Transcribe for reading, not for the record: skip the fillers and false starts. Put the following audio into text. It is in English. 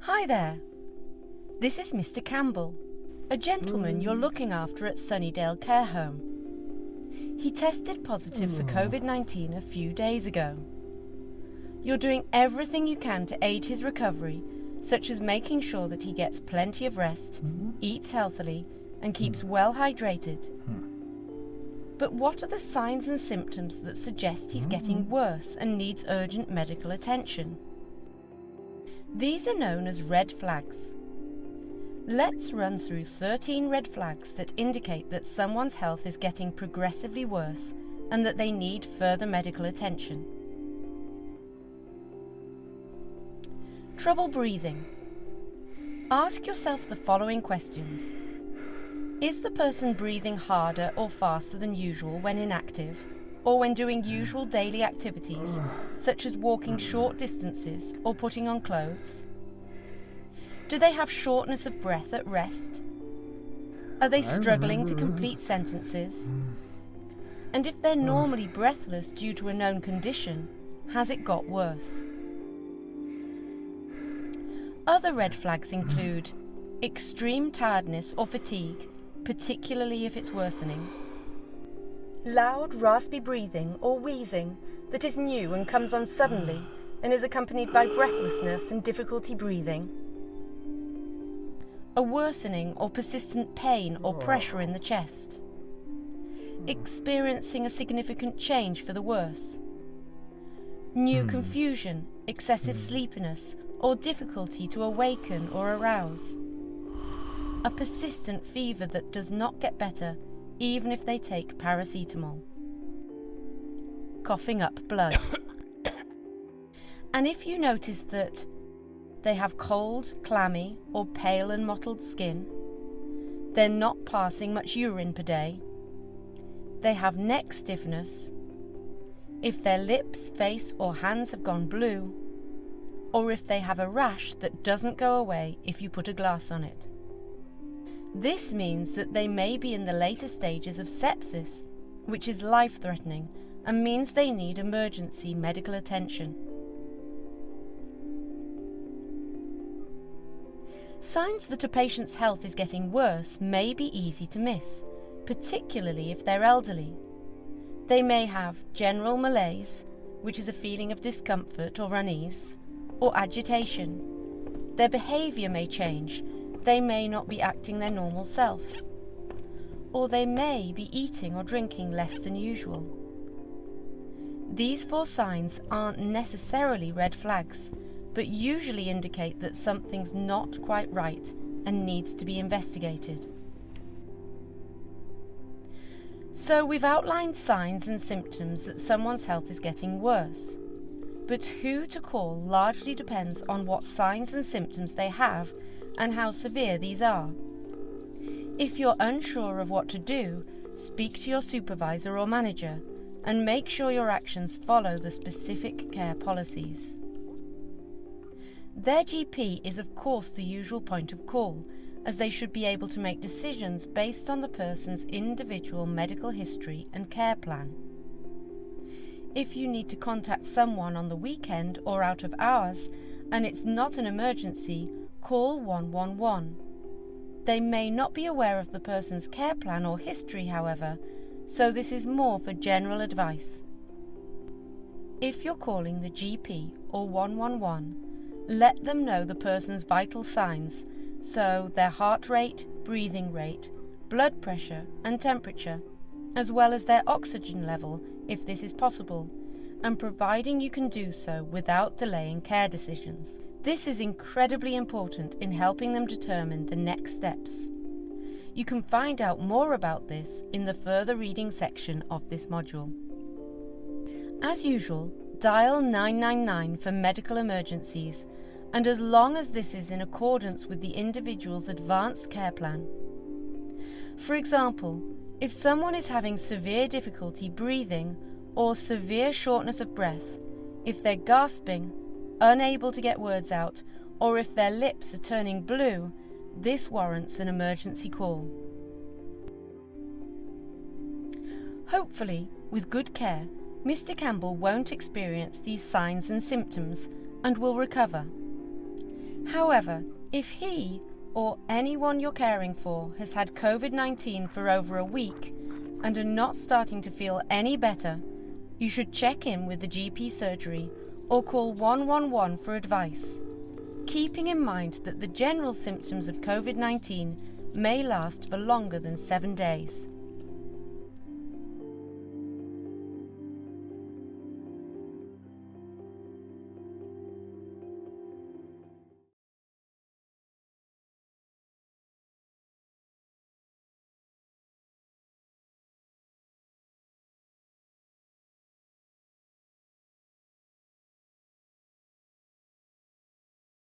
Hi there. This is Mr. Campbell, a gentleman you're looking after at Sunnydale Care Home. He tested positive for COVID-19 a few days ago. You're doing everything you can to aid his recovery, such as making sure that he gets plenty of rest, eats healthily, and keeps well hydrated. But what are the signs and symptoms that suggest he's getting worse and needs urgent medical attention? These are known as red flags. Let's run through 13 red flags that indicate that someone's health is getting progressively worse and that they need further medical attention. Trouble breathing. Ask yourself the following questions. Is the person breathing harder or faster than usual when inactive, or when doing usual daily activities, such as walking short distances or putting on clothes? Do they have shortness of breath at rest? Are they struggling to complete sentences? And if they're normally breathless due to a known condition, has it got worse? Other red flags include extreme tiredness or fatigue, particularly if it's worsening. Loud, raspy breathing or wheezing that is new and comes on suddenly and is accompanied by breathlessness and difficulty breathing. A worsening or persistent pain or pressure in the chest. Experiencing a significant change for the worse. New confusion, excessive sleepiness, or difficulty to awaken or arouse. A persistent fever that does not get better even if they take paracetamol. Coughing up blood. And if you notice that they have cold, clammy, or pale and mottled skin, they're not passing much urine per day, they have neck stiffness, if their lips, face, or hands have gone blue, or if they have a rash that doesn't go away if you put a glass on it. This means that they may be in the later stages of sepsis, which is life-threatening and means they need emergency medical attention. Signs that a patient's health is getting worse may be easy to miss, particularly if they're elderly. They may have general malaise, which is a feeling of discomfort or unease, or agitation. Their behaviour may change. They may not be acting their normal self, or they may be eating or drinking less than usual. These 4 signs aren't necessarily red flags, but usually indicate that something's not quite right and needs to be investigated. So we've outlined signs and symptoms that someone's health is getting worse, but who to call largely depends on what signs and symptoms they have and how severe these are. If you're unsure of what to do, speak to your supervisor or manager and make sure your actions follow the specific care policies. Their GP is of course the usual point of call, as they should be able to make decisions based on the person's individual medical history and care plan. If you need to contact someone on the weekend or out of hours and it's not an emergency, call 111. They may not be aware of the person's care plan or history, however, so this is more for general advice. If you're calling the GP or 111, let them know the person's vital signs, so their heart rate, breathing rate, blood pressure and temperature, as well as their oxygen level if this is possible, and providing you can do so without delaying care decisions. This is incredibly important in helping them determine the next steps. You can find out more about this in the further reading section of this module. As usual, dial 999 for medical emergencies, and as long as this is in accordance with the individual's advanced care plan. For example, if someone is having severe difficulty breathing or severe shortness of breath, if they're gasping, unable to get words out, or if their lips are turning blue, this warrants an emergency call. Hopefully, with good care, Mr. Campbell won't experience these signs and symptoms and will recover. However, if he or anyone you're caring for has had COVID-19 for over a week and are not starting to feel any better, you should check in with the GP surgery or call 111 for advice, keeping in mind that the general symptoms of COVID-19 may last for longer than 7 days.